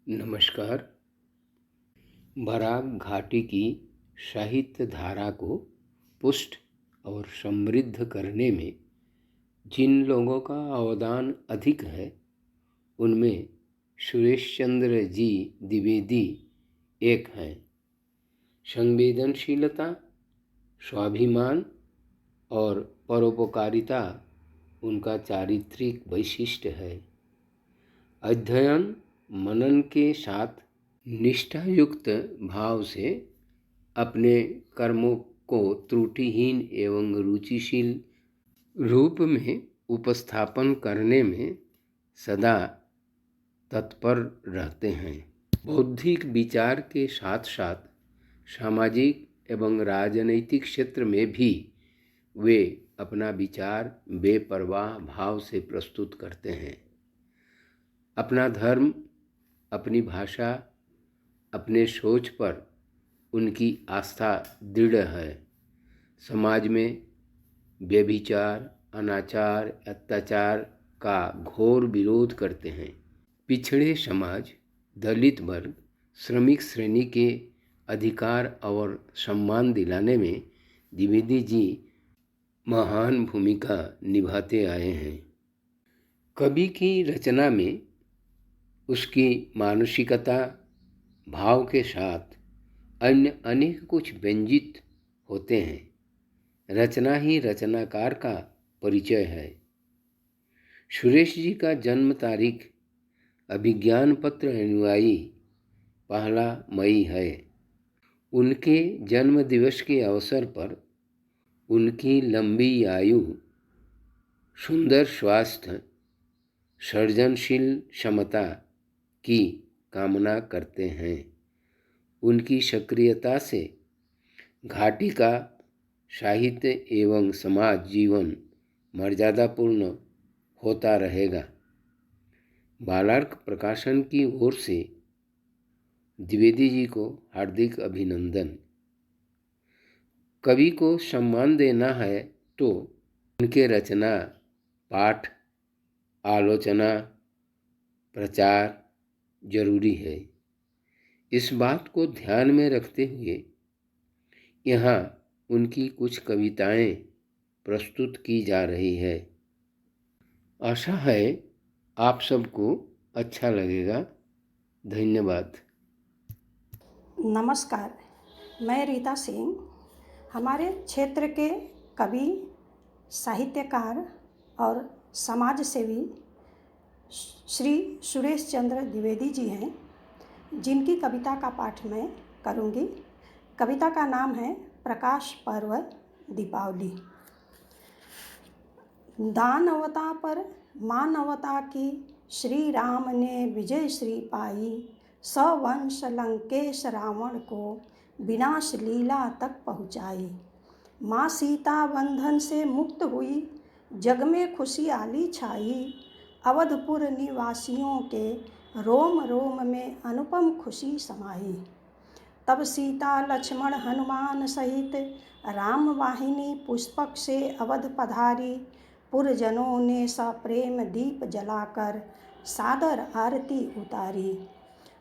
नमस्कार। बराक घाटी की साहित्य धारा को पुष्ट और समृद्ध करने में जिन लोगों का अवदान अधिक है उनमें सुरेश चंद्र जी द्विवेदी एक हैं। संवेदनशीलता, स्वाभिमान और परोपकारिता उनका चारित्रिक वैशिष्ट्य है। अध्ययन मनन के साथ निष्ठायुक्त भाव से अपने कर्मों को त्रुटिहीन एवं रुचिशील रूप में उपस्थापन करने में सदा तत्पर रहते हैं। बौद्धिक विचार के साथ साथ सामाजिक एवं राजनैतिक क्षेत्र में भी वे अपना विचार बेपरवाह भाव से प्रस्तुत करते हैं। अपना धर्म, अपनी भाषा, अपने सोच पर उनकी आस्था दृढ़ है। समाज में व्यभिचार, अनाचार, अत्याचार का घोर विरोध करते हैं। पिछड़े समाज, दलित वर्ग, श्रमिक श्रेणी के अधिकार और सम्मान दिलाने में द्विवेदी जी महान भूमिका निभाते आए हैं। कवि की रचना में उसकी मानसिकता, भाव के साथ अन्य अनेक कुछ व्यंजित होते हैं। रचना ही रचनाकार का परिचय है। सुरेश जी का जन्म तारीख अभिज्ञान पत्र अनुयायी 1 मई है। उनके जन्म दिवस के अवसर पर उनकी लंबी आयु, सुंदर स्वास्थ्य, सृजनशील क्षमता की कामना करते हैं। उनकी सक्रियता से घाटी का साहित्य एवं समाज जीवन मर्यादापूर्ण होता रहेगा। बालार्क प्रकाशन की ओर से द्विवेदी जी को हार्दिक अभिनंदन। कवि को सम्मान देना है तो उनके रचना, पाठ, आलोचना, प्रचार जरूरी है। इस बात को ध्यान में रखते हुए यहाँ उनकी कुछ कविताएं प्रस्तुत की जा रही है। आशा है आप सबको अच्छा लगेगा। धन्यवाद। नमस्कार, मैं रीता सिंह हमारे क्षेत्र के कवि, साहित्यकार और समाज सेवी श्री सुरेश चंद्र द्विवेदी जी हैं, जिनकी कविता का पाठ मैं करूंगी। कविता का नाम है प्रकाश पर्व दीपावली। दानवता पर मानवता की श्री राम ने विजय श्री पाई। सवंश लंकेश रावण को विनाश लीला तक पहुँचाई। माँ सीता बंधन से मुक्त हुई, जग में खुशहाली छाई। अवधपुर निवासियों के रोम रोम में अनुपम खुशी समाई। तब सीता लक्ष्मण हनुमान सहित राम वाहिनी पुष्पक से अवध पधारी। पुरजनों ने सप्रेम दीप जलाकर सादर आरती उतारी।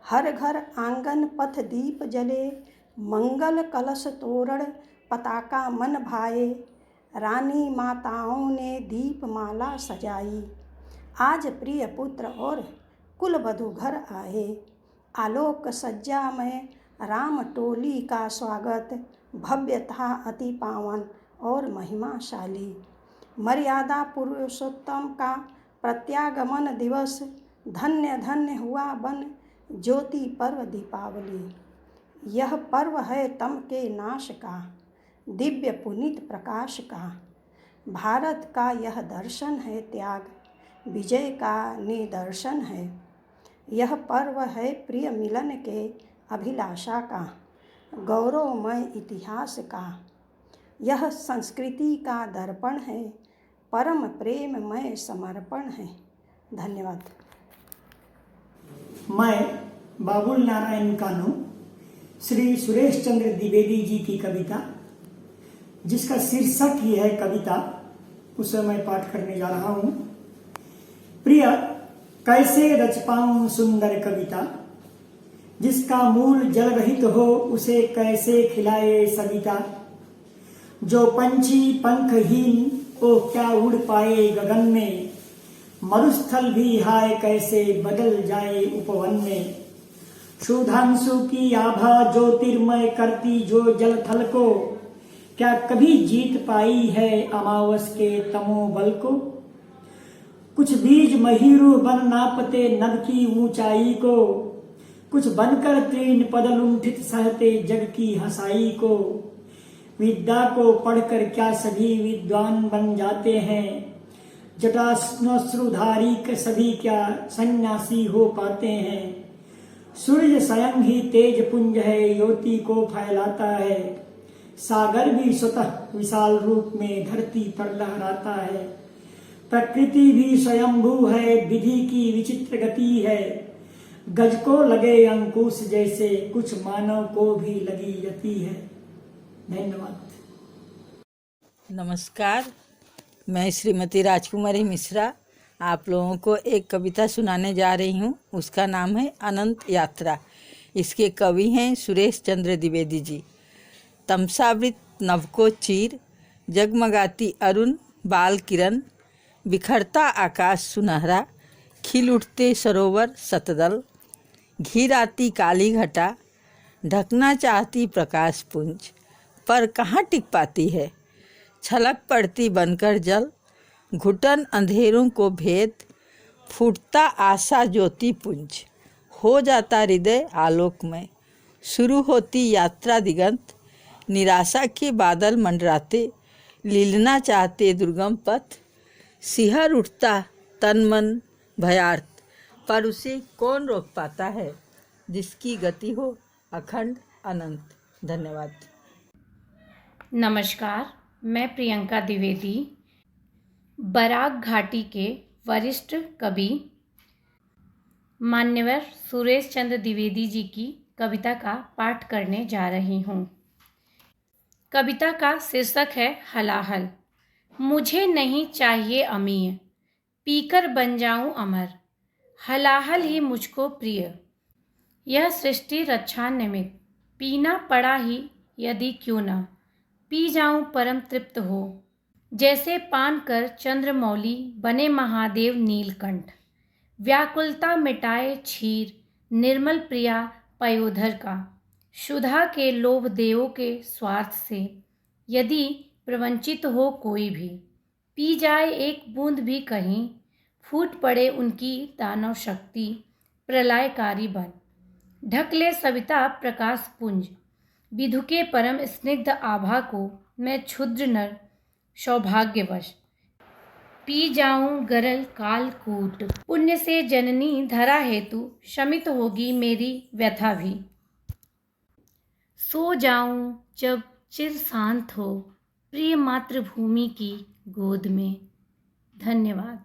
हर घर आंगन पथ दीप जले, मंगल कलश तोरण पताका मन भाए। रानी माताओं ने दीप माला सजाई। आज प्रिय पुत्र और कुलवधू घर आए। आलोक सज्जा में राम टोली का स्वागत, भव्य था अति पावन और महिमाशाली। मर्यादा पुरुषोत्तम का प्रत्यागमन दिवस, धन्य धन्य हुआ बन ज्योति पर्व दीपावली। यह पर्व है तम के नाश का, दिव्य पुनीत प्रकाश का। भारत का यह दर्शन है त्याग, विजय का निदर्शन है। यह पर्व है प्रिय मिलन के अभिलाषा का, गौरवमय इतिहास का। यह संस्कृति का दर्पण है, परम प्रेममय समर्पण है। धन्यवाद। मैं बाबुल नारायण कानू श्री सुरेश चंद्र द्विवेदी जी की कविता, जिसका शीर्षक ही है कविता, उसे मैं पाठ करने जा रहा हूँ। प्रिय कैसे रच पाऊं सुंदर कविता, जिसका मूल जल रहित हो उसे कैसे खिलाए सविता। जो पंछी पंखहीन ओ क्या उड़ पाए गगन में, मरुस्थल भी हाय कैसे बदल जाए उपवन में। सुधांशु की आभा ज्योतिर्मय करती जो जल थल को, क्या कभी जीत पाई है अमावस के तमोबल को। कुछ बीज महीरु बन नापते नभ की ऊंचाई को, कुछ बनकर तीन पद लुंठित सहते जग की हंसाई को। विद्या को पढ़कर क्या सभी विद्वान बन जाते हैं, जटाश्रुधारी के सभी क्या सन्यासी हो पाते हैं। सूर्य स्वयं ही तेज पुंज है, ज्योति को फैलाता है। सागर भी स्वतः विशाल रूप में धरती पर लहराता है। प्रकृति भी स्वयंभू है, विधि की विचित्र गति है। गज को लगे अंकुश जैसे, कुछ मानव को भी लगी यति है। धन्यवाद। नमस्कार, मैं श्रीमती राजकुमारी मिश्रा आप लोगों को एक कविता सुनाने जा रही हूँ। उसका नाम है अनंत यात्रा। इसके कवि हैं सुरेश चंद्र द्विवेदी जी। तमसावृत नभ को चीर, जगमगाती अरुण बाल किरण, बिखरता आकाश सुनहरा, खिल उठते सरोवर सतदल, घिर आती काली घटा, ढकना चाहती प्रकाश पुंज, पर कहाँ टिक पाती है, छलक पड़ती बनकर जल, घुटन अंधेरों को भेद, फूटता आशा ज्योति पुंज, हो जाता हृदय आलोकमय, शुरू होती यात्रा दिगंत, निराशा के बादल मंडराते, लीलना चाहते दुर्गम पथ, सिहर उठता तन मन भयार्थ, पर उसे कौन रोक पाता है, जिसकी गति हो अखंड अनंत। धन्यवाद। नमस्कार, मैं प्रियंका द्विवेदी बराक घाटी के वरिष्ठ कवि मान्यवर सुरेश चंद्र द्विवेदी जी की कविता का पाठ करने जा रही हूँ। कविता का शीर्षक है हलाहल। मुझे नहीं चाहिए अमीय, पीकर बन जाऊं अमर, हलाहल ही मुझको प्रिय, यह सृष्टि रक्षा निमित्त, पीना पड़ा ही यदि क्यों न, पी जाऊं परम तृप्त हो, जैसे पान कर चंद्रमौली बने महादेव नीलकंठ, व्याकुलता मिटाए क्षीर निर्मल प्रिया पयोधर का, क्षुधा के लोभ देवों के स्वार्थ से, यदि प्रवंचित हो कोई भी, पी जाए एक बूंद भी कहीं, फूट पड़े उनकी दानव शक्ति प्रलयकारी बन, ढक ले सविता प्रकाश पुंज, विधु के परम स्निग्ध आभा को मैं क्षुद्र नर सौभाग्यवश, पी जाऊं गरल कालकूट, पुण्य से जननी धरा हेतु शमित होगी मेरी व्यथा भी, सो जाऊं जब चिर शांत हो प्रिय मातृभूमि की गोद में। धन्यवाद।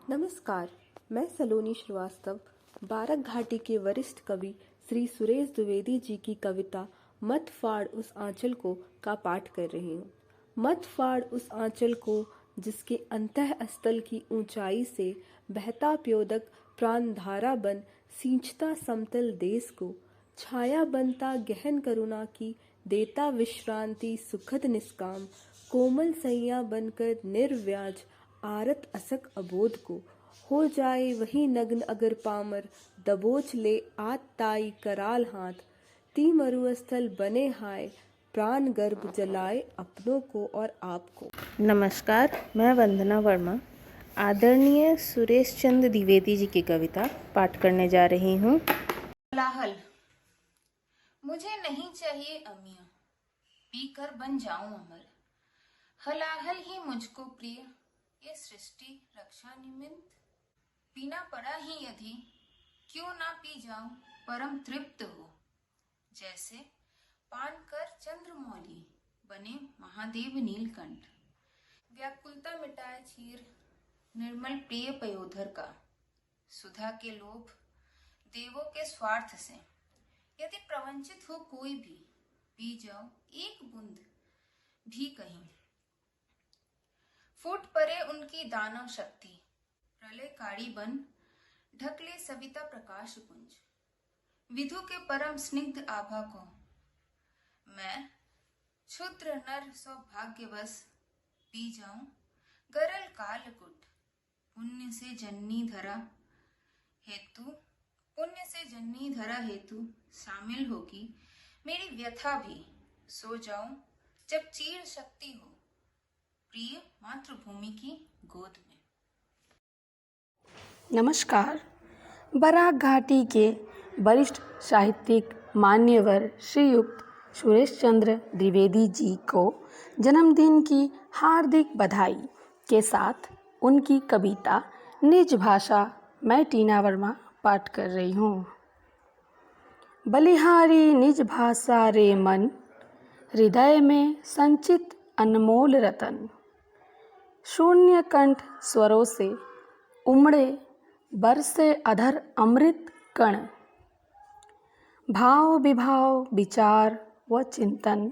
नमस्कार, मैं सलोनी श्रीवास्तव बाराक घाटी के वरिष्ठ कवि श्री सुरेश द्विवेदी जी की कविता मत फाड़ उस आंचल को का पाठ कर रही हूँ। मत फाड़ उस आंचल को जिसके अंतः स्थल की ऊंचाई से बहता प्योदक प्राणधारा बन सींचता समतल देश को, छाया बनता गहन करुणा की देता विश्रांति सुखद निष्काम, कोमल सैया बनकर निर्व्याज आरत असक अबोध को, हो जाए वही नग्न अगर पामर दबोच ले आत ताई कराल हाथ, ती मरुस्थल बने हाय प्राण गर्भ जलाए अपनों को और आपको। नमस्कार, मैं वंदना वर्मा आदरणीय सुरेश चंद्र द्विवेदी जी की कविता पाठ करने जा रही हूँ। हलाहल। मुझे नहीं चाहिए अमिया, पीकर बन जाऊं अमर, हलाहल ही मुझको प्रिय, ये सृष्टि रक्षा निमित्त, पीना पड़ा ही यदि क्यों ना पी जाऊं परम तृप्त हो, जैसे पान कर चंद्रमौली बने महादेव नीलकंठ, व्याकुलता मिटाए क्षीर निर्मल प्रिय पयोधर का, सुधा के लोभ देवों के स्वार्थ से, यदि प्रवंचित हो कोई भी, पी जाओ एक बूंद भी कहीं, फूट पड़े उनकी दानव शक्ति प्रलयकारी बन, ढक ले सविता प्रकाश पुंज, विधु के परम स्निग्ध आभा को। मैं क्षुद्र नर सौभाग्यवश पी जाऊं गरल कालकुट, पुण्य से जन्नी धरा हेतु शामिल होगी मेरी व्यथा भी। सो जाऊं जब चीर शक्ति हो प्रिय मातृभूमि की गोद में। नमस्कार। बराक घाटी के वरिष्ठ साहित्यिक मान्यवर श्रीयुक्त सुरेश चंद्र द्विवेदी जी को जन्मदिन की हार्दिक बधाई के साथ उनकी कविता निज भाषा मैं टीना वर्मा पाठ कर रही हूँ। बलिहारी निज भाषा रे मन, हृदय में संचित अनमोल रतन। शून्य कंठ स्वरों से उमड़े बरसे अधर अमृत कण। भाव विभाव विचार व चिंतन,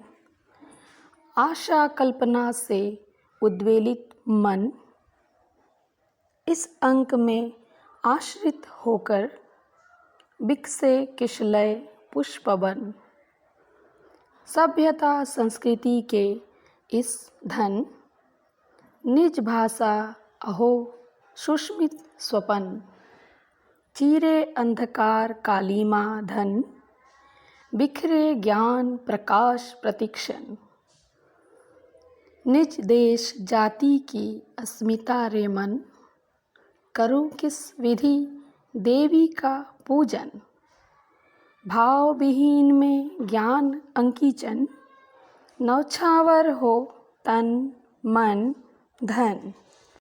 आशा कल्पना से उद्वेलित मन इस अंक में आश्रित होकर बिकसे किशलय पुष्पवन। सभ्यता संस्कृति के इस धन, निज भाषा अहो सुष्मित स्वपन। चीरे अंधकार कालीमा धन, बिखरे ज्ञान प्रकाश प्रतिक्षण। निज देश जाति की अस्मिता रे मन, करूं किस विधि देवी का पूजन। भाव विहीन में ज्ञान अंकीचन, नौछावर हो तन मन धन।